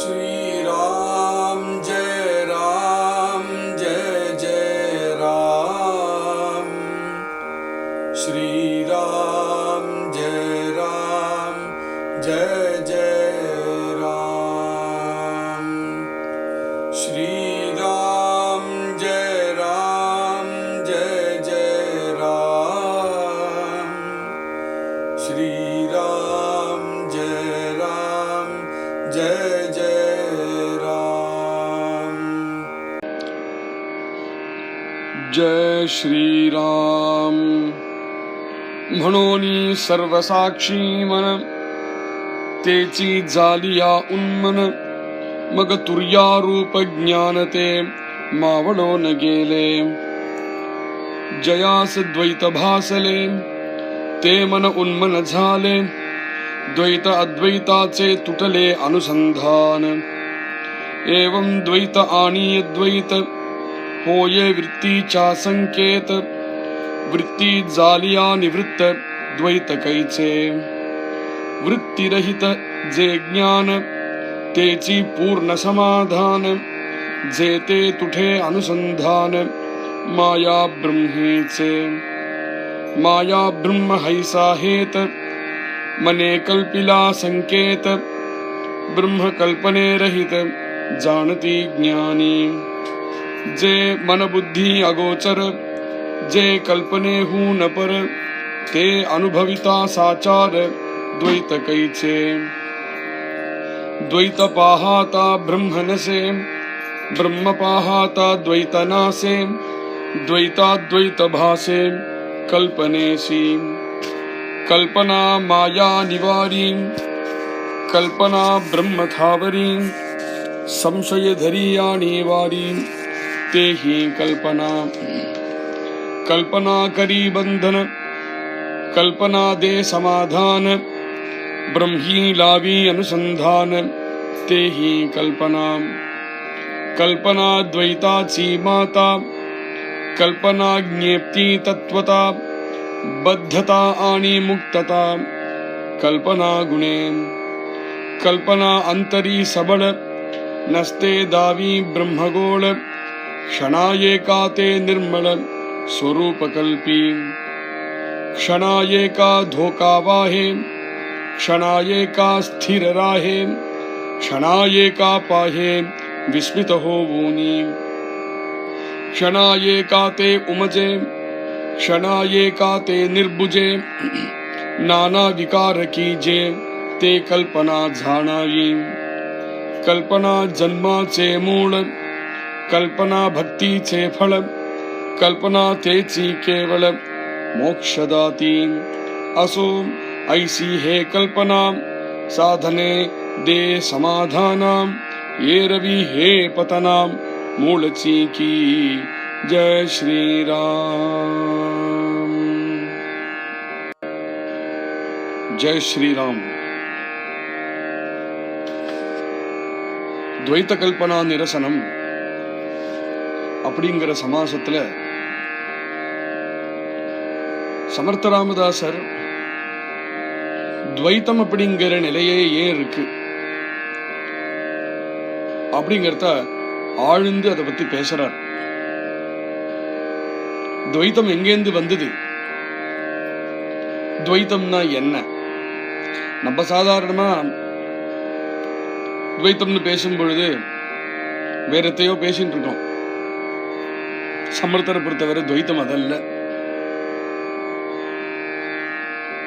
श्री राम जय जय राम। श्री राम जय जय राम। श्री राम जय जय राम। श्री राम जय जय राम। जय श्री राम म्हणोनी सर्वसाक्षी मन तेची जालिया उन्मन मग तुर्या रूप ज्ञानते मावळो न गेले जयास द्वैत भासले ते मन उन्मन झाले द्वैत अद्वैताचे तुटले अनुसंधान एवं द्वैत आणि द्वैत होये वृत्तीचा संकेत वृत्ती जालिया निवृत्त द्वैत कैचे वृत्तीरहित जे ज्ञान तेची पूर्ण समाधान जे ते तुठे अनुसंधान माया ब्रह्मेचे माया ब्रह्म हैसा हेत मने कल्पिला संकेत ब्रह्म कल्पने रहित जाणती ज्ञानी जे मन बुद्धी अगोचर जे कल्पनेहून पर ते अनुभविता साचार द्वैत कैचे द्वैत पाहाता ब्रह्म नसे ब्रह्म पाहाता द्वैत नासे द्वैताद्वैत भासे कल्पनेसी कल्पना माया निवारी कल्पना ब्रह्म थावरी संशय धरी आणि वारी तेही कल्पना कल्पना करी बंधन कल्पना दे समाधान ब्रह्मी लावी अनुसंधान तेही कल्पना कल्पना द्वैताची माता कल्पना ज्ञेप्ती तत्वता बद्धता आणि मुक्तता कल्पना गुणे कल्पना अंतरी सबळ नसते दावी ब्रह्मगोळ क्षणायेका ते निर्मळ स्वरूप कल्पी क्षणायेका धोका वाहे क्षणायेका स्थिर राहे क्षणायेका पाहे विस्मित होऊनी क्षणायेका ते उमजे क्षणायेका ते निर्बुजे नाना विकार कीजे ते कल्पना जाणावी कल्पना जन्माचे मूळ कल्पना भक्तीचे फळ कल्पना तेची केवळ मोक्षदाती असो ऐसी हे कल्पना साधने दे समाधाना येरवी हे पतना मूळची की जय श्री राम। जय श्री राम। द्वैत कल्पना निरसனம் அப்படிங்கிற சமாசத்துல சமர்த்த ராமதாசர் துவைத்தம் அப்படிங்கிற நிலையே ஏன் இருக்கு அப்படிங்கறத ஆழ்ந்து அதை பத்தி பேசுறார். துவைத்தம் எங்கேந்து வந்தது, துவைத்தம்னா என்ன? நம்ம சாதாரணமா துவைத்தம்னு பேசும் பொழுது வேற எத்தையோ பேசிட்டு இருக்கோம். சமர்த்தரை பொறுத்தவரை துவைத்தம் அதல்ல.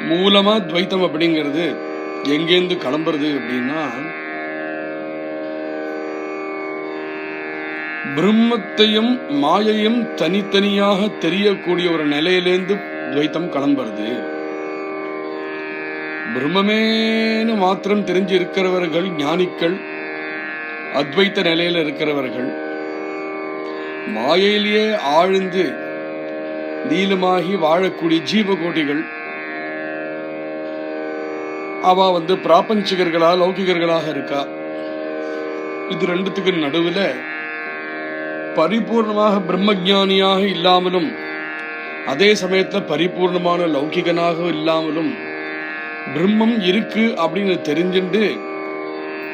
மூலமா துவைத்தம் அப்படிங்கிறது எங்கேந்து கிளம்புறது அப்படின்னா பிரம்மத்தையும் மாயையும் தனித்தனியாக தெரியக்கூடிய ஒரு நிலையிலேருந்து துவைத்தம் கிளம்புறது. பிரம்மமேனு மாத்திரம் தெரிஞ்சு இருக்கிறவர்கள் ஞானிகள், அத்வைத்த நிலையில இருக்கிறவர்கள், மாயையிலேயே ஆழ்ந்து நீளமாகி வாழக்கூடிய ஜீவகோட்டிகள், அவ பிராபஞ்சிகர்களா லௌகிகர்களாக இருக்கா. இது ரெண்டுத்துக்கு நடுவுல பரிபூர்ணமாக பிரம்மஞானியாக இல்லாமலும் அதே சமயத்துல பரிபூர்ணமான லௌகிகனாக இல்லாமலும் பிரம்மம் இருக்கு அப்படின்னு தெரிஞ்சுட்டு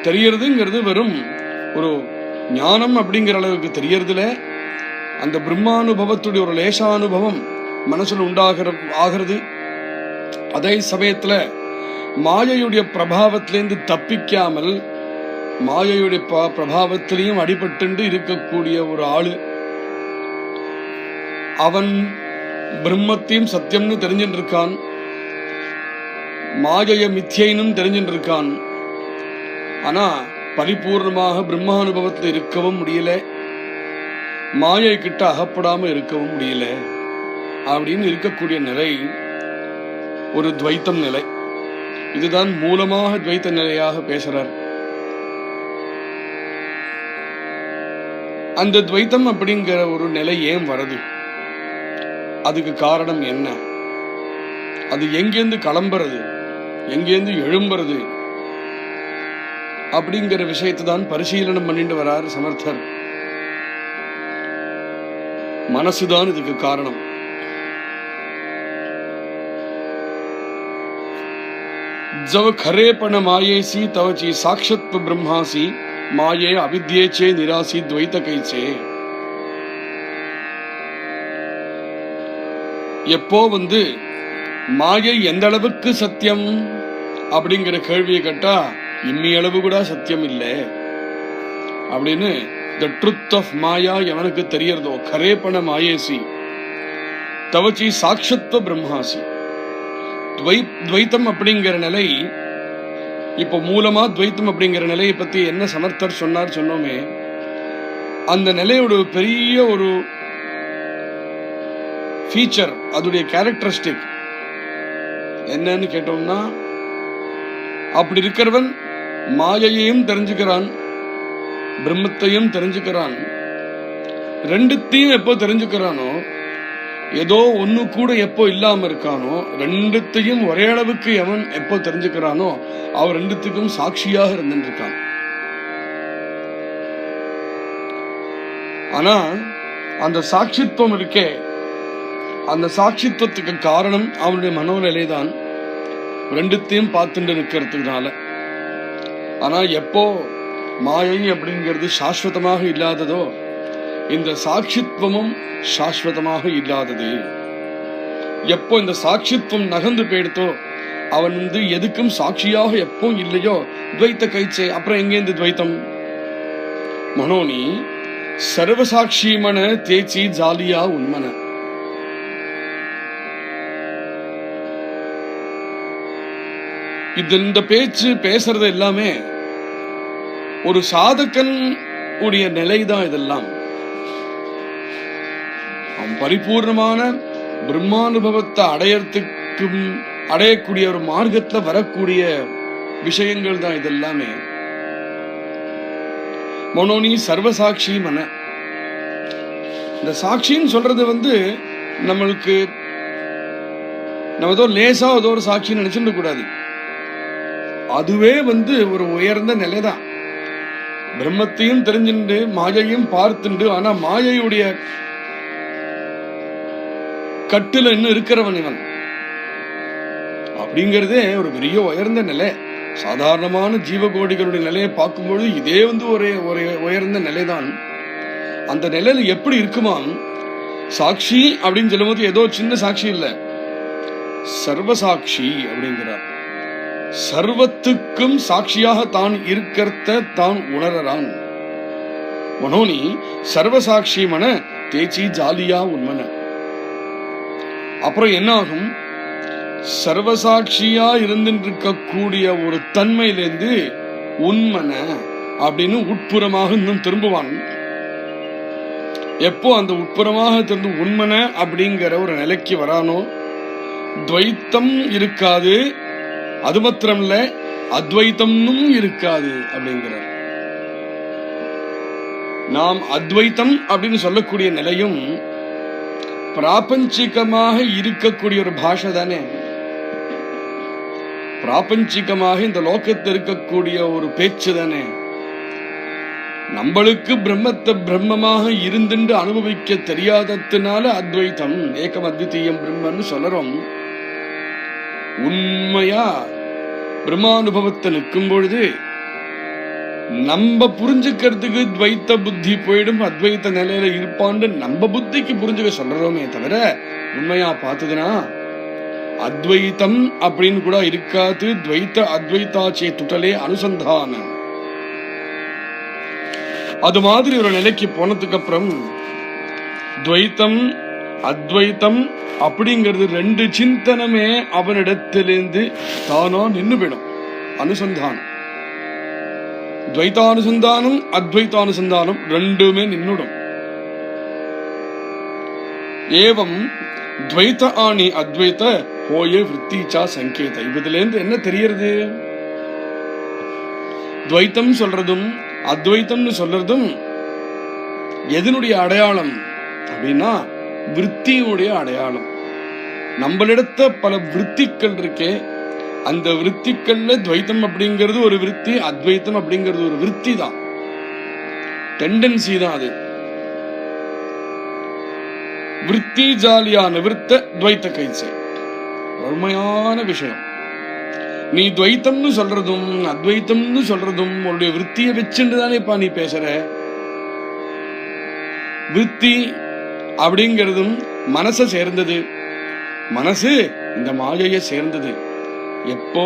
தெரியறதுங்கிறது வெறும் ஒரு ஞானம் அப்படிங்கிற அளவுக்கு தெரியறதுல அந்த பிரம்மானுபவத்துடைய ஒரு லேசானுபவம் மனசுல ஆகிறது. அதே சமயத்துல மாயையுடைய பிரபாவத்திலிருந்து தப்பிக்காமல் மாயையுடைய பிரபாவத்திலையும் அடிபட்டு இருக்கக்கூடிய ஒரு ஆளு, அவன் பிரம்மத்தையும் சத்தியம்னு தெரிஞ்சுட்டு இருக்கான், மாயைய மித்யைனும் தெரிஞ்சுட்டு இருக்கான். ஆனா பரிபூர்ணமாக பிரம்மானுபவத்தில் இருக்கவும் முடியல, மாயை கிட்ட அகப்படாம இருக்கவும் முடியல அப்படின்னு இருக்கக்கூடிய நிலை ஒரு துவைத்தம் நிலை. இதுதான் மூலமாக துவைத்த நிலையாக பேசுறார். அந்த துவைத்தம் அப்படிங்கிற ஒரு நிலை ஏன் வருது, அதுக்கு காரணம் என்ன, அது எங்கேருந்து கிளம்புறது, எங்கேருந்து எழும்புறது அப்படிங்கிற விஷயத்தை தான் பரிசீலனம் பண்ணிட்டு வரார் சமர்த்தர். மனசுதான் இதுக்கு காரணம். जब खरेपण मायेसी तव ची साक्षात्व ब्रह्मासी माये अविद्येचे निरासी द्वैत कैसे. எப்போ மாயை எந்த அளவுக்கு சத்தியம் அப்படிங்கிற கேள்வியை கேட்டா இம்மி அளவு கூட சத்தியம் இல்லை அப்படின்னு the truth of மாயா எவனுக்கு தெரியறதோ, கரேபண மாயேசி தவச்சி சாட்சத்துவ பிரம்மாசி, துவைத்தம் அப்படிங்கிற நிலை. இப்ப மூலமா துவைத்தம் அப்படிங்கிற நிலையை பத்தி என்ன சமர்த்தர் சொன்னோமே, அந்த நிலையோட பெரிய ஒரு ஃபீச்சர், அதோடைய கேரக்டரிஸ்டிக் என்னன்னு கேட்டோம்னா, அப்படி இருக்கிறவன் மாயையையும் தெரிஞ்சுக்கிறான், பிரம்மத்தையும் தெரிஞ்சுக்கிறான். ரெண்டுத்தையும் எப்போ தெரிஞ்சுக்கிறானோ, ஏதோ ஒண்ணு கூட எப்போ இல்லாம இருக்கானோ, ரெண்டுத்தையும் ஒரே அளவுக்கு எவன் எப்போ தெரிஞ்சுக்கிறானோ அவன் ரெண்டுத்துக்கும் சாட்சியாக இருந்திருக்கான். ஆனா அந்த சாட்சித்துவம் இருக்கே, அந்த சாட்சித்துவத்துக்கு காரணம் அவனுடைய மனோநிலை தான், ரெண்டுத்தையும் பார்த்துட்டு நிற்கிறதுனால. ஆனா எப்போ மாயை அப்படிங்கிறது சாஸ்வதமாக இல்லாததோ, இந்த சாட்சித்துவமும் சாஸ்வதமாக இல்லாதது. எப்போ இந்த சாட்சித்துவம் நகர்ந்து போயிடுத்தோ, அவன் எதுக்கும் சாட்சியாக எப்போ இல்லையோ, துவைத்த கைச்சே. அப்புறம் எங்கேருந்து துவைத்தம்? மனோனி சர்வசாட்சிமன தேச்சி ஜாலியா உண்மன. இந்த பேச்சு பேசுறது எல்லாமே ஒரு சாதகன் உடைய நிலைதான். இதெல்லாம் பரிபூர்ணமான பிரம்மானுபவத்தை அடையக்கூடிய ஒரு மார்க்கத்துல வரக்கூடிய விஷயங்கள் தான் இதெல்லாமே. மனோனி சர்வசாட்சி மன, இந்த சாட்சின்னு சொல்றது நம்மளுக்கு நம்ம ஏதோ லேசா ஏதோ ஒரு சாட்சின்னு நினைச்சுட்டு கூடாது. அதுவே ஒரு உயர்ந்த நிலைதான். பிரம்மத்தையும் தெரிஞ்சுண்டு மாயையும் பார்த்துண்டு, ஆனா மாயையுடைய கட்டுல இன்னும் இருக்கிறவன் இவன் அப்படிங்கிறதே ஒரு பெரிய உயர்ந்த நிலை. சாதாரணமான ஜீவகோடிகளுடைய நிலையை பார்க்கும்பொழுது இதே ஒரு உயர்ந்த நிலைதான். அந்த நிலையில எப்படி இருக்குமா, சாட்சி அப்படின்னு சொல்லும்போது ஏதோ சின்ன சாட்சி இல்ல, சர்வசாட்சி அப்படிங்கிறார். சர்வத்துக்கும் சாட்சியாக தான் இருக்கிறத தான் உணரறான். மனோனி சர்வசாட்சி மன தேச்சி ஜாலியா உண்மன. அப்புறம் என்ன ஆகும், சர்வசாட்சியா இருந்திருக்கக்கூடிய ஒரு தன்மையிலிருந்து உண்மன அப்படின்னு உட்புறமாக இன்னும் திரும்புவான். எப்போ அந்த உட்புறமாக திருந்து உண்மன அப்படிங்கிற ஒரு நிலைக்கு வரானோ, துவைத்தம் இருக்காது, அது மாத்திரம்ல அத்வைத்தமும் இருக்காது அப்படிங்கிறார். நாம் அத்வைத்தம் அப்படின்னு சொல்லக்கூடிய நிலையும் பிராபஞ்சிகமாக இருக்கக்கூடிய ஒரு பாஷை தானே. பிராபஞ்சிகமாக இந்த லோகத்தில் இருக்கக்கூடிய ஒரு பேச்சு தானே. நம்மளுக்கு பிரம்மத்தை பிரம்மமாக இருந்துட்டு அனுபவிக்க தெரியாததுனால அத்வைத்தம் ஏகம் அத்விதீயம் பிரம்மன்னு சொல்றோம். உண்மையா பிரம்மானுபவத்தை நிற்கும் பொழுது நம்ம புரிஞ்சுக்கிறதுக்கு துவைத்த புத்தி போயிடும், அத்வைத்த நிலையில இருப்பான்னு நம்ம புத்திக்கு புரிஞ்சுக்க சொல்றோமே தவிர உண்மையா பார்த்ததுன்னா அத்வைத்தம் அப்படின்னு கூட இருக்காது. துவைத்த அத்வைத்தாச்சே துட்டலே அனுசந்தான. அது மாதிரி ஒரு நிலைக்கு போனதுக்கு அப்புறம் துவைத்தம் அத்வைத்தம் அப்படிங்கிறது ரெண்டு சிந்தனமே அவனிடத்திலிருந்து தானோ நின்று விடும். அனுசந்தானம், துவைத்தானுசந்தானம் அத்வைத்தானுசந்தானம் ரெண்டுமே நின்னுடும். ஏவம் துவைத்த ஆணி அத்வைத்த போய விருத்திச்சா சங்கேத. இதுல இருந்து என்ன தெரியறது? துவைத்தம் சொல்றதும் அத்வைத்தம்னு சொல்றதும் எதனுடைய அடையாளம் அப்படின்னா விருத்தியுடைய அடையாளம். நம்மளிடத்த பல விருத்திகள் இருக்கே, அந்த விருத்திகள்ல துவைத்தம் அப்படிங்கிறது ஒரு விருத்தி, அத்வைத்தம் அப்படிங்கிறது ஒரு விருத்தி தான், டெண்டன்சி தான். அது விருத்தி ஜாலியா நிவர்த்த துவைத்த கைசை. உண்மையான விஷயம். நீ துவைத்தம்னு சொல்றதும் அத்வைத்தம்னு சொல்றதும் உன்னுடைய விருத்தியை வச்சுட்டு தானேப்பா நீ பேசுற. விருத்தி அப்படிங்கிறதும் மனசை சேர்ந்தது, மனசு இந்த மாயையை சேர்ந்தது. எப்போ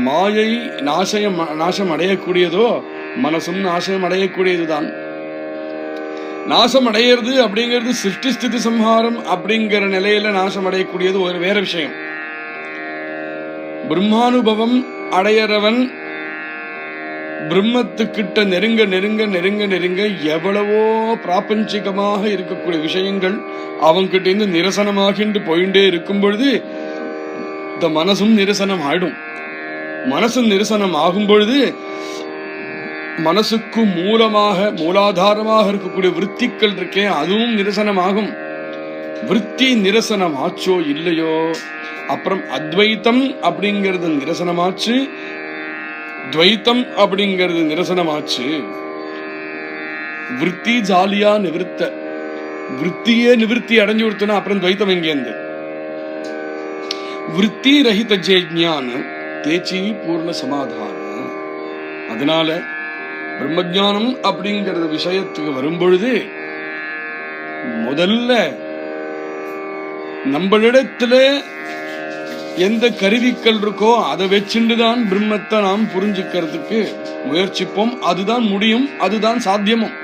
மாயை நாசம் அடையக்கூடியதோ மனசும் நாசம் அடையக்கூடியதுதான். நாசம் அடையிறது அப்படிங்கிறது சிருஷ்டி ஸ்திதி சம்ஹாரம் அப்படிங்கிற நிலையில நாசம் அடையக்கூடியது ஒரு வேற விஷயம். பிரம்மானுபவம் அடையறவன் பிரம்மத்துக்கிட்ட நெருங்க நெருங்க நெருங்க நெருங்க எவ்வளவோ பிராபஞ்சிகமாக இருக்கக்கூடிய விஷயங்கள் அவன்கிட்ட இருந்து நிரசனமாகிட்டு போயிட்டே இருக்கும் பொழுது இந்த மனசும் நிரசனம் ஆயிடும். மனசு நிரசனம் ஆகும் பொழுது மனசுக்கு மூலாதாரமாக இருக்கக்கூடிய விருத்திகள் இருக்கே அதுவும் நிரசனமாகும். விருத்தி நிரசனம் ஆச்சோ இல்லையோ அப்புறம் அத்வைத்தம் அப்படிங்கிறது நிரசனமாச்சு, துவைத்தம் அப்படிங்கிறது நிரசனமாச்சு. விருத்தி ஜாலியா நிவர்த்த, விருத்தியே நிவர்த்தி அடைஞ்சு கொடுத்தனா அப்புறம் துவைத்தம் எங்கேந்து? விருத்தி ரஹித ஜேஜ்ஞான தேச்சி பூர்ண சமாதான. அதனால பிரம்மஜானம் அப்படிங்கறது விஷயத்துக்கு வரும்பொழுது முதல்ல நம்மளிடத்துல எந்த கருவிகள் இருக்கோ அதை வச்சுட்டுதான் பிரம்மத்தை நாம் புரிஞ்சுக்கிறதுக்கு முயற்சிப்போம். அதுதான் முடியும், அதுதான் சாத்தியமும்.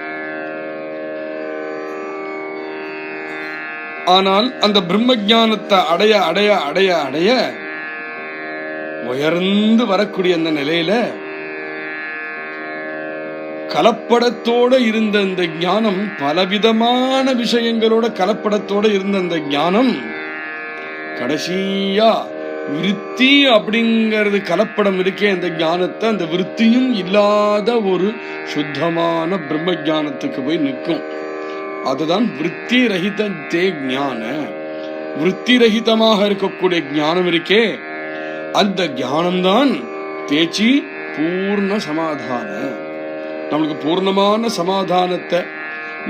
ஆனால் அந்த பிரம்ம ஞானத்தை அடைய அடைய அடைய அடைய உயர்ந்து வரக்கூடிய அந்த நிலையில கலப்படத்தோட இருந்த இந்த ஞானம், பலவிதமான விஷயங்களோட கலப்படத்தோட இருந்த அந்த ஞானம் கடைசியா விருத்தி அப்படிங்கிறது கலப்படம் இருக்கே அந்த ஞானத்தை, அந்த விருத்தியும் இல்லாத ஒரு சுத்தமான பிரம்ம ஞானத்துக்கு போய் நிற்கும். அதுதான் விருத்தி ரஹித தே ஞான. விருத்தி ரஹிதமாக இருக்கக்கூடிய ஞானம் இருக்கே அந்த ஞானம்தான் தேச்சி பூர்ண சமாதான. நம்மளுக்கு பூர்ணமான சமாதானத்தை,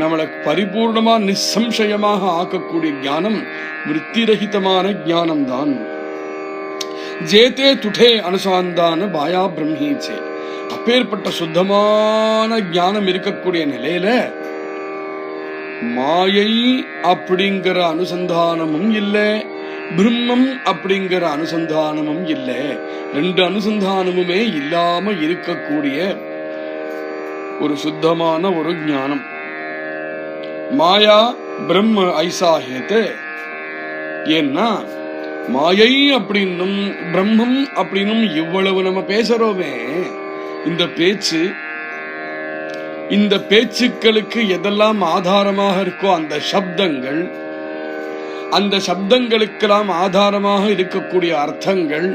நம்மளை பரிபூர்ணமா நிசம்சயமாக ஆக்கக்கூடிய ஞானம் விருத்திரகிதமான ஞானம் தான். ஜேதே துடே அனுசாந்தான பாயா பிரம்மீச்சே. அப்பேற்பட்ட சுத்தமான ஞானம் இருக்கக்கூடிய நிலையில மாயை அப்படிங்கிற அனுசந்தானமும் இல்லை, பிரம்மம் அப்படிங்கிற அனுசந்தானமும் இல்லை. ரெண்டு அனுசந்தானமுமே இல்லாம இருக்கக்கூடிய ஒரு சுத்தமான ஒரு ஞானம். மாயா பிரம்ம ஐசாஹேத்து. ஏன்னா மாயை அப்படின்னும் பிரம்மம் அப்படின்னும் இவ்வளவு நம்ம பேசுறோமே, இந்த பேச்சுக்களுக்கு எதெல்லாம் ஆதாரமாக இருக்கோ அந்த சப்தங்கள், அந்த சப்தங்களுக்கெல்லாம் ஆதாரமாக இருக்கக்கூடிய அர்த்தங்கள்,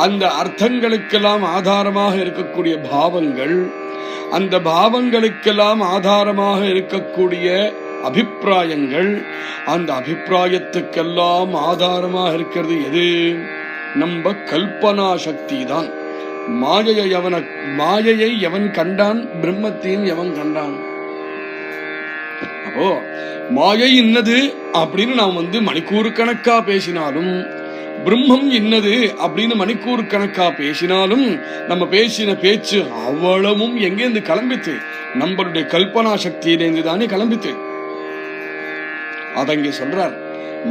அந்த அர்த்தங்களுக்கெல்லாம் ஆதாரமாக இருக்கக்கூடிய பாவங்கள், அந்த பாவங்களுக்கெல்லாம் ஆதாரமாக இருக்கக்கூடிய அபிப்பிராயங்கள், அந்த அபிப்பிராயத்துக்கெல்லாம் ஆதாரமாக இருக்கிறது எது? நம்ம கல்பனா சக்தி தான். மாயையை எவன் கண்டான், பிரம்மத்தையும் எவன் கண்டான்? அப்போ மாயை இன்னது அப்படின்னு நாம் மணிக்கூறு கணக்கா பேசினாலும், பிரம்மம் என்னது அப்படின்னு மணிக்கூர் கணக்கா பேசினாலும் நம்ம பேசின பேச்சு அவ்வளவும் எங்கேருந்து கிளம்பித்து? நம்மளுடைய கல்பனா சக்தியிலேருந்து தானே கிளம்பித்து. அதங்க சொல்றார்,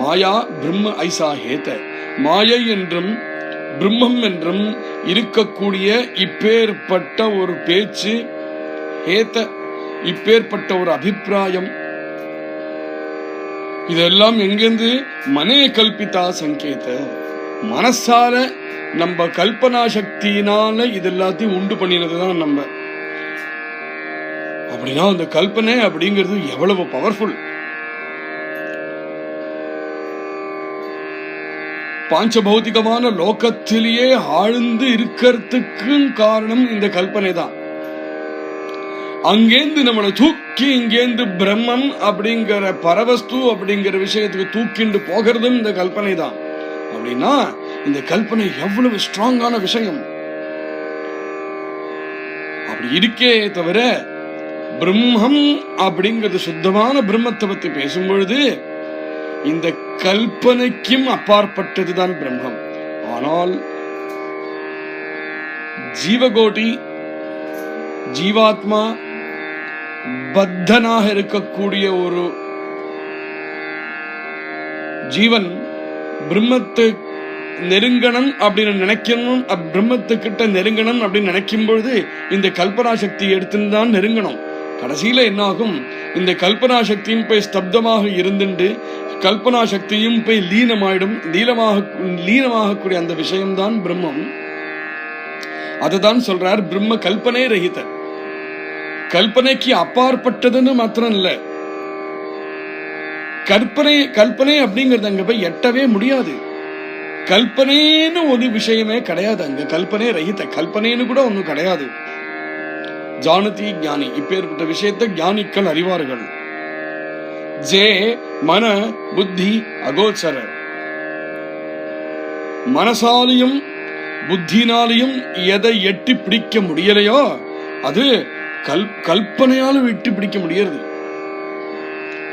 மாயா பிரம்ம ஐசா ஹேத. மாயை என்றும் பிரம்மம் என்றும் இருக்கக்கூடிய இப்பேற்பட்ட ஒரு பேச்சு, ஹேத இப்பேற்பட்ட ஒரு அபிப்பிராயம், இதெல்லாம் எங்கிருந்து? மனே கல்பிதா சங்கேத. மனசால நம்ம கல்பனா சக்தியினால இது எல்லாத்தையும் உண்டு பண்ணினதுதான் நம்ம. அப்படின்னா அந்த கல்பனை அப்படிங்கிறது எவ்வளவு பவர்ஃபுல். பாஞ்சபௌதிகமான லோகத்திலேயே ஆழ்ந்து இருக்கிறதுக்கு காரணம் இந்த கல்பனை தான். அங்கேந்து நம்மளை தூக்கி இங்கேந்து பிரம்மம் அப்படிங்கிற பரவஸ்து அப்படிங்கிற விஷயத்துக்கு தூக்கிண்டு போகிறதும் இந்த கல்பனை தான். அப்படின்னா இந்த கல்பனை எவ்வளவு ஸ்ட்ராங்கான விஷயம். அப்படி இருக்கே தவிர பிரம்மம் அப்படிங்கிறது சுத்தமான பிரம்மத்தை பத்தி பேசும் பொழுது இந்த கல்பனைக்கும் அப்பாற்பட்டதுதான் பிரம்மம். ஆனால் ஜீவகோட்டி, ஜீவாத்மா பத்தனாக இருக்கக்கூடிய ஒரு ஜீவன் பிரம்மத்தை நெருங்கணும் அப்படின்னு நினைக்கணும், பிரம்மத்துக்கிட்ட நெருங்கணும் அப்படின்னு நினைக்கும் பொழுது இந்த கல்பனா சக்தி எடுத்துன்னு தான் நெருங்கணும். கடைசியில என்னாகும்? இந்த கல்பனா சக்தியும் போய் ஸ்தப்தமாக இருந்துட்டு கல்பனா சக்தியும் போய் லீனமாயிடும். லீனமாகக்கூடிய அந்த விஷயம்தான் பிரம்மம். அதுதான் சொல்றார் பிரம்ம கல்பனை ரஹித. கல்பனைக்கு அப்பாற்பட்டதுன்னு மாத்திரம் இல்ல, கல்பனை அப்படிங்கறது அங்க போய் எட்டவே முடியாது. கல்பனைன்னு ஒரு விஷயமே கிடையாது அங்க. கல்பனை ரஹித, கல்பனைன்னு கூட ஒன்னும் கிடையாது. ஜானதி ஞானி, இப்பேற்பட்ட விஷயத்தை ஞானிகள் அறிவார்கள். ஜே மன புத்தி அகோச்சர. மனசாலையும் புத்தினாலையும் எதை எட்டி பிடிக்க முடியலையோ அது கல்பனையாலும் எட்டி பிடிக்க முடியாது.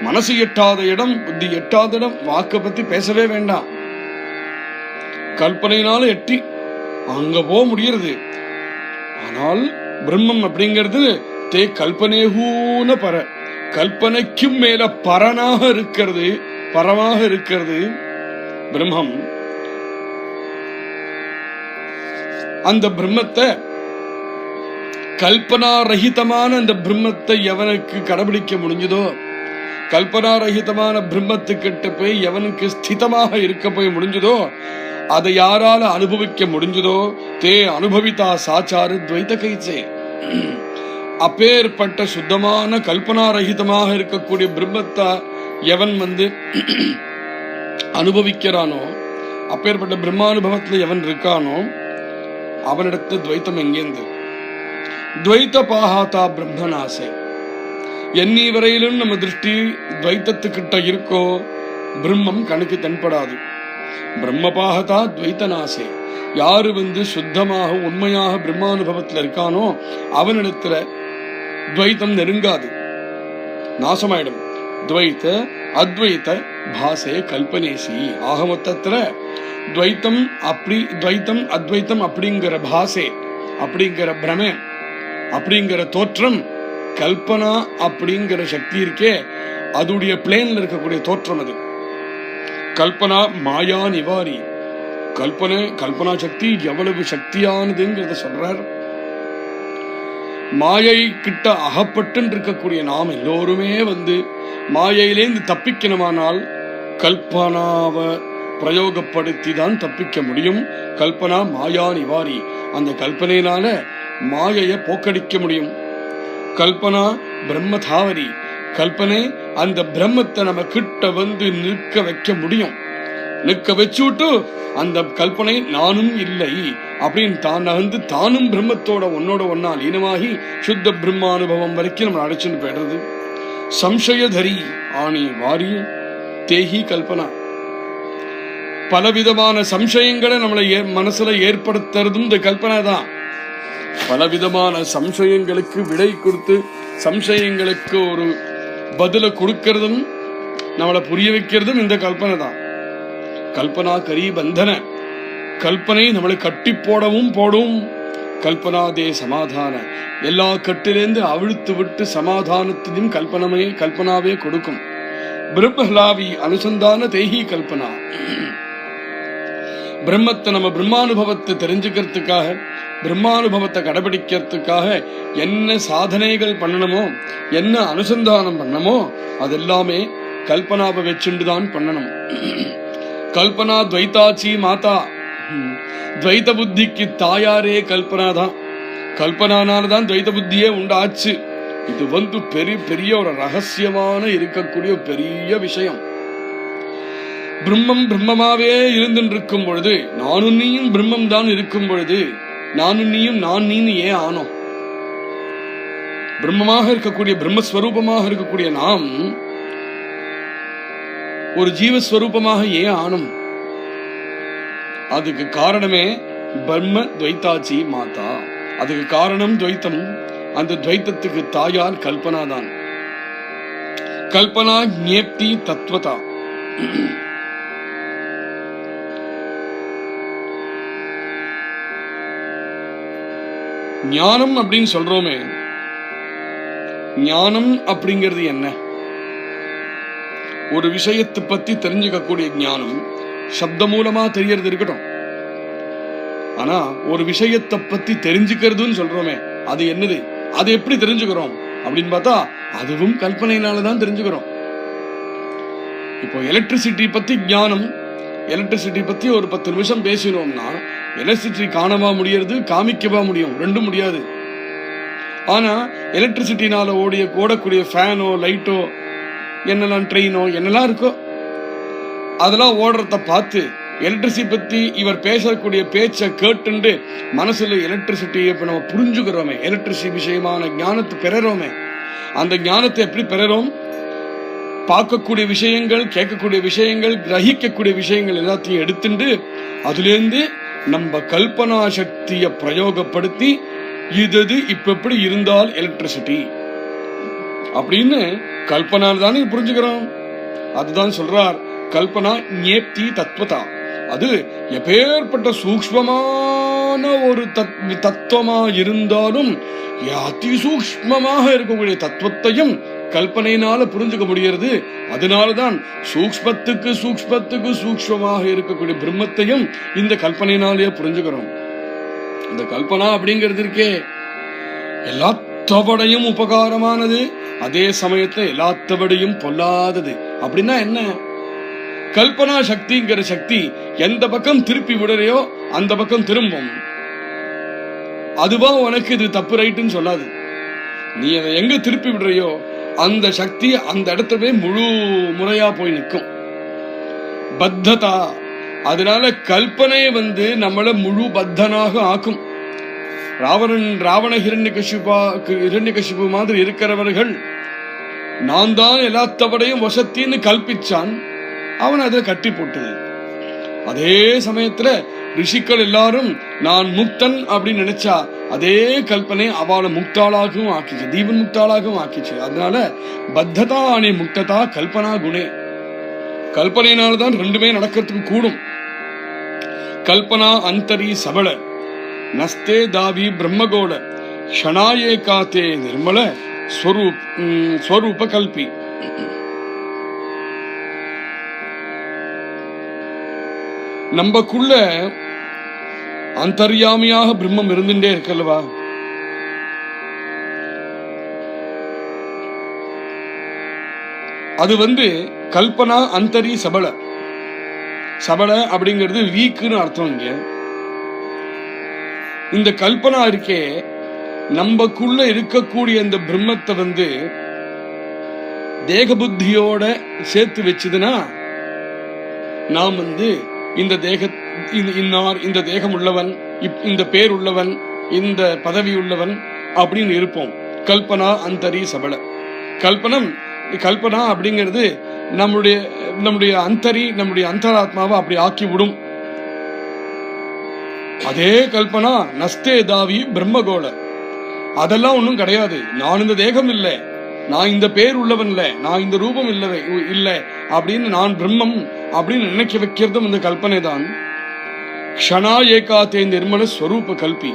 மனசு எட்டாத இடம், புத்தி எட்டாத இடம், வாக்க பத்தி பேசவே வேண்டாம். கல்பனையினால எட்டி அங்க போக முடியறது. ஆனால் பிரம்மம் அப்படிங்கிறது தே கல்பனேகூன பர, கல்பனைக்கும் மேல பரனாக இருக்கிறது, பரமாக இருக்கிறது பிரம்மம். அந்த பிரம்மத்தை, கல்பனா ரஹிதமான அந்த பிரம்மத்தை எவனுக்கு கடைபிடிக்க முடிஞ்சதோ, கல்பனா ரஹிதமான பிரம்மத்துக்கிட்ட போய் எவனுக்கு ஸ்திதமாக இருக்க போய் முடிஞ்சதோ, அதை யாரால அனுபவிக்க முடிஞ்சதோ தே அனுபவித்தா சாச்சாரு துவைத்த கைச்சே. அப்பேற்பட்ட சுத்தமான கல்பனா ரஹிதமாக இருக்கக்கூடிய பிரம்மத்தை எவன் அனுபவிக்கிறானோ, அப்பேற்பட்ட பிரம்மானுபவத்துல எவன் இருக்கானோ அவனிடத்து துவைத்தம் எங்கேந்து? துவைத்த பாகாத்தா பிரம்மநாசே. எண்ணி வரையிலும் நம்ம திருஷ்டி துவைத்தத்துக்கிட்ட இருக்கோ பிரம்மம் கணக்கு தென்படாது. பிரம்மபாகதா துவைத்தநாசே. யாரு சுத்தமாக உண்மையாக பிரம்மானுபவத்தில் இருக்கானோ அவனிடத்துல துவைத்தம் நெருங்காது, நாசமாயிடும். துவைத்த அத்வைத்த பாசே கல்பனேசி. ஆக மொத்தத்துல துவைத்தம் அத்வைத்தம் அப்படிங்கிற பாசே, அப்படிங்கிற பிரமே, அப்படிங்கிற தோற்றம், கல்பனா அப்படிங்கிற சக்தி இருக்கே அதுடைய பிளேன்ல இருக்கக்கூடிய தோற்றம் அது. கல்பனா மாயா நிவாரி. கல்பனா சக்தி எவ்வளவு சக்தியானதுங்கிறத சொல்றார். மாயை கிட்ட அகப்பட்டு இருக்கக்கூடிய நாம் எல்லோருமே மாயையிலேந்து தப்பிக்கணுமானால் கல்பனாவை பிரயோகப்படுத்தி தான் தப்பிக்க முடியும். கல்பனா மாயா நிவாரி. அந்த கல்பனையினால மாயைய போக்கடிக்க முடியும். கல்பனா பிரம்மதாவரி. கல்பனை அந்த பிரம்மத்தை நம்ம கிட்ட நிற்க வைக்க முடியும். நிற்க வச்சுட்டு அந்த கல்பனை நானும் இல்லை அப்படின்னு தானும் பிரம்மத்தோட ஒன்னோட ஒன்னா லீனமாகி சுத்த பிரம்மானுபவம் வரைக்கும் நம்ம அழைச்சுட்டு போயிடுறது. சம்சயதரி ஆணி வாரி தேஹி கல்பனா. பலவிதமான சம்சயங்களை நம்மளை மனசுல ஏற்படுத்துறதும் இந்த கல்பனை தான். பலவிதமான சம்சயங்களுக்கு விடை கொடுத்து சம்சயங்களுக்கு ஒரு பதில கொடுக்கறதும் நம்மளை புரிய வைக்கிறதும் இந்த கல்பனை தான். கல்பனா கரி பந்தன, கல்பனை நம்மளை கட்டி போடவும் போடும். கல்பனாதே சமாதான, எல்லா கட்டிலேந்து அவிழ்த்து விட்டு சமாதானத்தையும் கல்பனாவே கொடுக்கும். பிரம்மஹலாவி அனுசந்தான தேஹி கல்பனா. பிரம்மத்தை நம்ம பிரம்மானுபவத்தை தெரிஞ்சுக்கிறதுக்காக, பிரம்மானுபவத்தை கடைபிடிக்கிறதுக்காக என்ன சாதனைகள் பண்ணணுமோ, என்ன அனுசந்தானம் பண்ணணுமோ அதெல்லாமே கல்பனாவை வச்சுண்டுதான் பண்ணணும். கல்பனா துவைதாச்சி மாதா. துவைத புத்திக்கு தாயாரே கல்பனா தான். கல்பனானால்தான் துவைத புத்தியே உண்டாச்சு. இது பெரிய ஒரு ரகசியமான இருக்கக்கூடிய பெரிய விஷயம். பிரம்மம் பிரம்மமாவே இருந்துருக்கும் பொழுது, நானும் நீயும் பிரம்மம் தான் இருக்கும் பொழுது, நானும் நீயும் நான் நீன்னு ஏன் ஆனோம்? பிரம்மமாக இருக்கக்கூடிய, பிரம்மஸ்வரூபமாக இருக்கக்கூடிய நாம் ஒரு ஜீவஸ்வரூபமாக ஏன் ஆனும்? அதுக்கு காரணமே பிரம்ம துவைதாச்சி மாதா. அதுக்கு காரணம் துவைத்தம். அந்த துவைத்தத்துக்கு தாயார் கல்பனா தான். கல்பனா ஞேப்தி தத்துவதா. ஞானம் அப்படின்னு சொல்றோமே, ஞானம் அப்படிங்கிறது என்ன? ஒரு விஷயத்தை பத்தி தெரிஞ்சுக்கக்கூடிய ஞானம் சப்த மூலமா தெரியறது இருக்கட்டும். ஆனா ஒரு விஷயத்தை பத்தி தெரிஞ்சுக்கிறதுன்னு சொல்றோமே, அது என்னது? அது எப்படி தெரிஞ்சுக்கிறோம் அப்படின்னு பார்த்தா அதுவும் கல்பனையினாலதான் தெரிஞ்சுக்கிறோம். இப்போ எலக்ட்ரிசிட்டி பத்தி ஞானம், எலக்ட்ரிசிட்டி பத்தி ஒரு 10 நிமிஷம் பேசினோம்னா எலக்ட்ரிசிட்டி காணவா முடியறது, காமிக்கவா முடியும்? ரெண்டும் முடியாது. ஆனா எலக்ட்ரிசிட்டினால ஓடக்கூடிய ஃபேனோ லைட்டோ என்னெல்லாம் ட்ரெயினோ என்னெல்லாம் இருக்கோ அதெல்லாம் ஓடுறத பார்த்து எலக்ட்ரிசிட்டி பத்தி இவர் பேசக்கூடிய பேச்சை கேட்டுண்டு மனசுல எலக்ட்ரிசிட்டியை இப்ப நம்ம புரிஞ்சுக்கிறோமே, எலக்ட்ரிசிட்டி விஷயமான ஞானத்தை பெறறோமே. அந்த ஞானத்தை எப்படி பெறறோம்? பார்க்கக்கூடிய விஷயங்கள், கேட்கக்கூடிய விஷயங்கள், கிரகிக்கக்கூடிய விஷயங்கள் எல்லாத்தையும் எடுத்துட்டு அதுலேருந்து நம்ம கல்பனா சக்தியை பிரயோகப்படுத்தி இது இப்ப எப்படி இருந்தால் எலக்ட்ரிசிட்டி அப்படின்னு கல்பனால் தானே புரிஞ்சுக்கிறோம். அதுதான் சொல்றார் கல்பனா ஞேப்தி தத்துவதா. அது எப்பேற்பட்ட சூக்ஷ்மமான ஒரு தத்துவமா இருந்தாலும் அதி சூக்ஷ்மமாக இருக்கக்கூடிய தத்துவத்தையும் கல்பனையினால புரிஞ்சுக்க முடிகிறது. அதனாலதான் சூக்ஷ்மத்துக்கு சூக்ஷ்மமாக இருக்கக்கூடிய பிரம்மத்தையும் இந்த கல்பனையினாலே புரிஞ்சுக்கிறோம். இந்த கல்பனா அப்படிங்கிறது இருக்கே எல்லாத்தவடையும் உபகாரமானது, அதே சமயத்துல எல்லாத்தவடையும் பொல்லாதது. அப்படின்னா என்ன? கல்பனா சக்திங்கிற சக்தி எந்த பக்கம் திருப்பி விடுறையோ அந்த பக்கம் திரும்பும். அதுவா உனக்கு இது தப்பு ரைட்டுன்னு சொல்லாது. நீ அதை எங்க திருப்பி விடுறையோ அந்த சக்தி அந்த இடத்துல முழு முறையா போய் நிற்கும். பத்ததா. அதனால கல்பனை நம்மள முழு பத்தனாக ஆக்கும். ராவண ஹிரண்யகசிபு மாதிரி இருக்கிறவர்கள் நான் தான் எல்லாத்தவடையும் வசத்தின்னு கல்பிச்சான். அவன் அதை கட்டி போட்டது. அதே சமயத்துல ரிஷிக்கள் எல்லாரும் நான் முக்தன் அப்படின்னு நினைச்சா அதே கல்பனை அவளை முக்தாளாகவும் ஆக்கிச்சு, தீபன் முக்தாளாகவும் ஆக்கிச்சு. அதனால பத்ததா அணி முக்ததா கல்பனா குணே. கல்பனையினால்தான் ரெண்டுமே நடக்கிறதுக்கு கூடும். கல்பனா அந்தரி சபல நஸ்தே தாவி பிரம்மகோட ஷனாயே காத்தே நிர்மல ஸ்வரூப கல்பி. நம்மக்குள்ள அந்தர்யாமியாக பிரம்மம் இருந்துட்டே இருக்கல்லவா? அது கல்பனா அந்தரி சபல. சபல அப்படிங்கிறது வீக்குன்னு அர்த்தம். இங்க இந்த கல்பனா இருக்கே நம்மக்குள்ள இருக்கக்கூடிய இந்த பிரம்மத்தை தேக புத்தியோட சேர்த்து வச்சதுன்னா நாம் இந்த இந்த தேகம் உள்ளவன், இந்த பேர் உள்ளவன், இந்த பதவி உள்ளவன் அப்படின்னு இருப்போம். கல்பனா அந்தரி சபல. கல்பனா அப்படிங்கிறது நம்முடைய அந்தரி, நம்முடைய அந்தராத்மாவை அப்படி ஆக்கி விடும். அதே கல்பனா நஸ்தே தாவி பிரம்மகோள. அதெல்லாம் ஒன்றும் கிடையாது. நான் இந்த தேகம் இல்லை, நான் இந்த பேர் உள்ளவன் இல்லை, நான் இந்த ரூபம் இல்லை அப்படின்னு நான் பிரம்மம் அப்படின்னு நினைக்க வைக்கிறதும் இந்த கல்பனை தான். க்ஷணா ஏகாத்தே நிர்மல ஸ்வரூப கல்பி.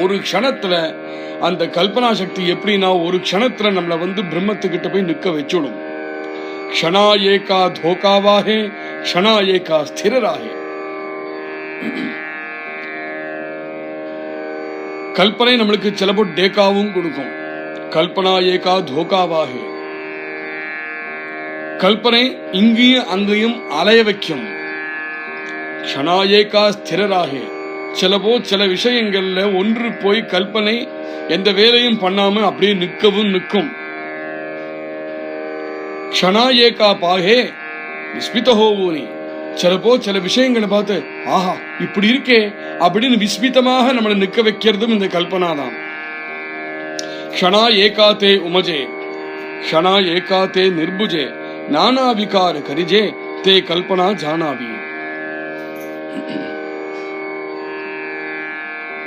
ஒரு க்ஷணத்துல அந்த கல்பனா சக்தி எப்படின்னா ஒரு க்ஷணத்துல நம்மளை பிரம்மத்துக்கிட்ட போய் நிற்க வச்சுடும். க்ஷணா ஏகா தோகாவாகே க்ஷணா ஏகா ஸ்திரராகே. கல்பனை நம்மளுக்கு சிலப்போ டேக்காவும் கொடுக்கும். கல்பனா ஏகா தோகாவாகே. கல்பனை இங்கேயும் அங்கேயும் அலைய வைக்கும். க்ஷணா ஏகா ஸ்திரராகே. சில விஷயங்கள்ல ஒன்று போய் கல்பனை எந்த வேலையும் பண்ணாம அப்படியே நிற்கும். க்ஷணா ஏகா பாகே விஸ்மிதஹோவூனி. சில விஷயங்களை பார்த்து ஆஹா இப்படி இருக்கே அப்படின்னு விஸ்மிதமாக நம்மளை நிற்க வைக்கிறதும் இந்த கல்பனா தான். க்ஷணா ஏகாத்தே உமஜே க்ஷணா ஏகாத்தே நிர்புஜே நானா விகார கரிஜே தே கல்பனா ஜானாவி.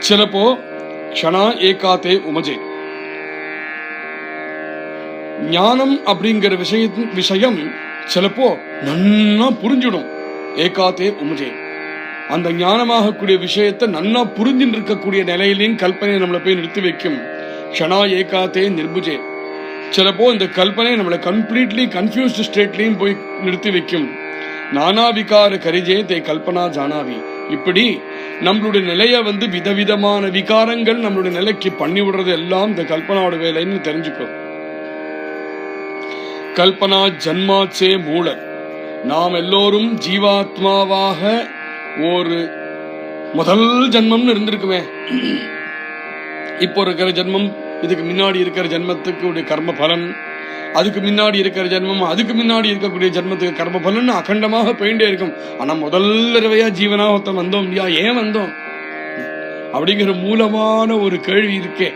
சிலப்போ க்ஷணா ஏகாத்தே உமஜே ஞானம் அப்படிங்கிற விஷயம் சிலப்போ நன்னா புரிஞ்சிடும். ஏகாத்தே உமஜே அந்த ஞானமாகக்கூடிய விஷயத்தை நன்னா புரிஞ்சுட்டு இருக்கக்கூடிய நிலையிலையும் கல்பனை நம்மளை போய் நிறுத்தி வைக்கும். க்ஷணா ஏகாத்தே நிர்புஜே. சிலப்போ இந்த கல்பனை நம்மளை கம்ப்ளீட்லி கன்ஃபியூஸ்ட் ஸ்டேட்லையும் போய் நிறுத்தி வைக்கும். நானா விகார கரிஜே தே கல்பனா ஜானாவி. இப்படி நம்மளுடைய நிலைய விதவிதமான விகாரங்கள் நம்மளுடைய நிலைக்கு பண்ணி விடுறது எல்லாம் இந்த கல்பனாவோட வேலைன்னு தெரிஞ்சுக்கோ. கல்பனா ஜன்மாச்சே மூல. நாம் எல்லோரும் ஜீவாத்மாவாக ஒரு முதல் ஜன்மம்னு இருந்திருக்குமே. இப்போ இருக்கிற ஜன்மம், இதுக்கு முன்னாடி இருக்கிற ஜன்மத்துக்கு கர்ம பலன், அதுக்கு முன்னாடி இருக்கிற ஜென்மம், அதுக்கு முன்னாடி இருக்கக்கூடிய ஜென்மத்துக்கு கர்ம பலன் அகண்டமாக போயிட்டே இருக்கும். ஆனா முதல் தடவையா ஜீவனா ஒருத்தம் வந்தோம் இல்லையா, ஏன் வந்தோம் அப்படிங்கிற மூலமான ஒரு கேள்வி இருக்கே.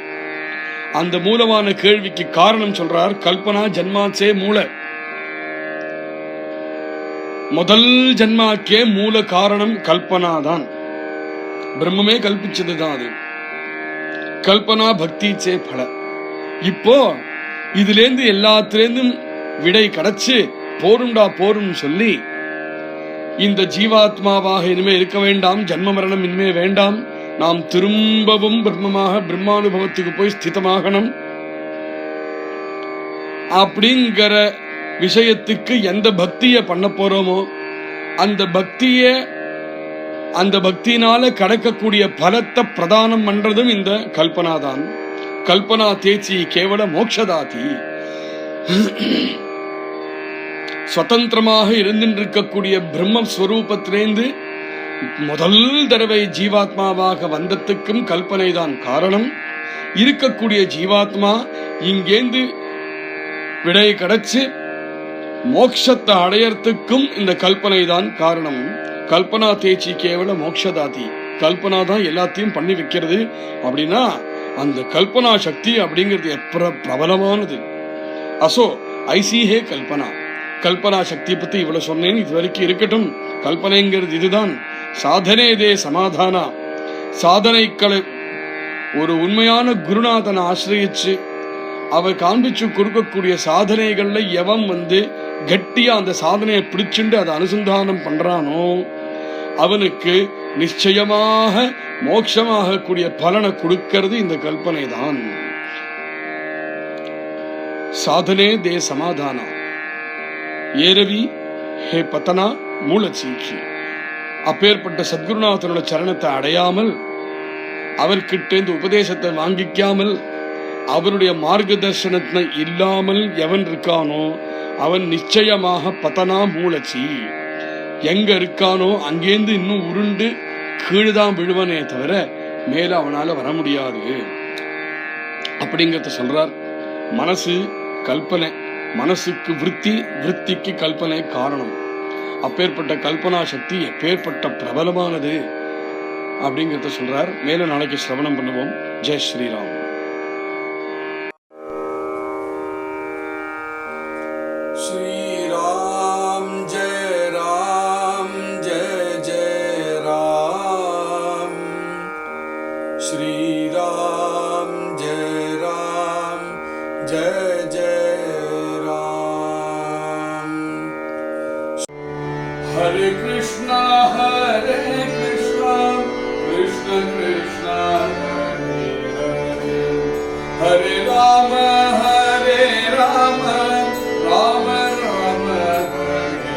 அந்த மூலமான கேள்விக்கு காரணம் சொல்றார் கல்பனா ஜன்மாச்சே மூல. முதல் ஜன்மாக்கே மூல காரணம் கல்பனா தான். பிரம்மமே கல்பிச்சதுதான் அது. கல்பனா பக்தி சே பல. இப்போ இதுலேருந்து எல்லாத்திலேருந்தும் விடை கிடைச்சு போரும் சொல்லி இந்த ஜீவாத்மாவாக இனிமே இருக்க வேண்டாம், ஜன்ம மரணம் இனிமே வேண்டாம், நாம் திரும்பவும் பிரம்மமாக பிரம்மானுபவத்துக்கு போய் ஸ்திதமாகணும் அப்படிங்கிற விஷயத்துக்கு எந்த பக்திய பண்ண போறோமோ அந்த பக்தியினால கிடைக்கக்கூடிய பலத்தை பிரதானம் பண்றதும் இந்த கல்பனா தான். கல்பனா தேச்சி கேவல மோக்ஷதாதி. சுதந்திரமாக இருந்திருக்கக்கூடிய பிரம்மஸ்வரூபத்திலேந்து முதல் தடவை ஜீவாத்மாவாக வந்ததுக்கும் கல்பனை தான் காரணம். இருக்கக்கூடிய ஜீவாத்மா இங்கேந்து விடை கிடைச்சு மோட்சத்தை அடையறதுக்கும் இந்த கல்பனை தான் காரணம். கல்பனா தேச்சி கேவல மோக்ஷதாதி. கல்பனா தான் எல்லாத்தையும் பண்ணி வைக்கிறது. அப்படின்னா அந்த கல்பனா சக்தி அப்படிங்கிறது பிரபலமானது. அசோ ஐசிஹே கல்பனா. கல்பனா சக்தியை பத்தி இவ்வளவு சொன்னேன், இது வரைக்கும் இருக்கட்டும். கல்பனைங்கிறது இதுதான். சாதனே தே சமாதானா. சாதனைக்களை ஒரு உண்மையான குருநாதனை ஆசிரியிச்சு அவர் காண்பிச்சு கொடுக்கக்கூடிய சாதனைகள்ல எவன் கட்டியா அந்த சாதனையை பிடிச்சுண்டு அதை அனுசந்தானம் பண்றானோ அவனுக்கு நிச்சயமாக மோட்சமாக கூடிய பலனை கொடுக்கிறது இந்த கல்பனை தான். சாதனே தே சமாதானா ஏரவி ஹே பத்தனா மூலச்சீக்கி. அப்பேற்பட்ட சத்குருநாதனோட சரணத்தை அடையாமல், அவர்கிட்ட இந்த உபதேசத்தை வாங்கிக்காமல், அவருடைய மார்க்கதர்சனத்தை இல்லாமல் எவன் இருக்கானோ அவன் நிச்சயமாக பத்தனா மூலச்சி. எங்க இருக்கானோ அங்கேந்து இன்னும் உருண்டு கீழுதான் விழுவனே தவிர மேல அவனால வர முடியாது அப்படிங்கறத சொல்றார். மனசு கல்பனை, மனசுக்கு விருத்திக்கு கல்பனை காரணம். அப்பேற்பட்ட கல்பனா சக்தி எப்பேற்பட்ட பிரபலமானது அப்படிங்கறத சொல்றார். மேல நாளைக்கு சிரவணம் பண்ணுவோம். ஜெய் ஸ்ரீராம். ஸ்ரீராம் ஜெய ராம் ஜெய ஜெய ராம். ஸ்ரீராம் ஜெய ராம் ஜெய ஜெய ராம். ராம ஹரே ராம ராம ராம ஹரே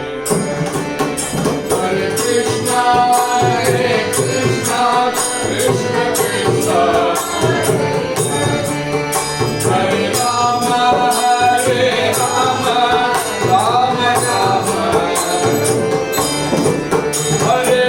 ஹரே கிருஷ்ணா ஹரே கிருஷ்ணா கிருஷ்ண கிருஷ்ணா ஹரே ராம ஹரே ராம ராம ராம ஹரே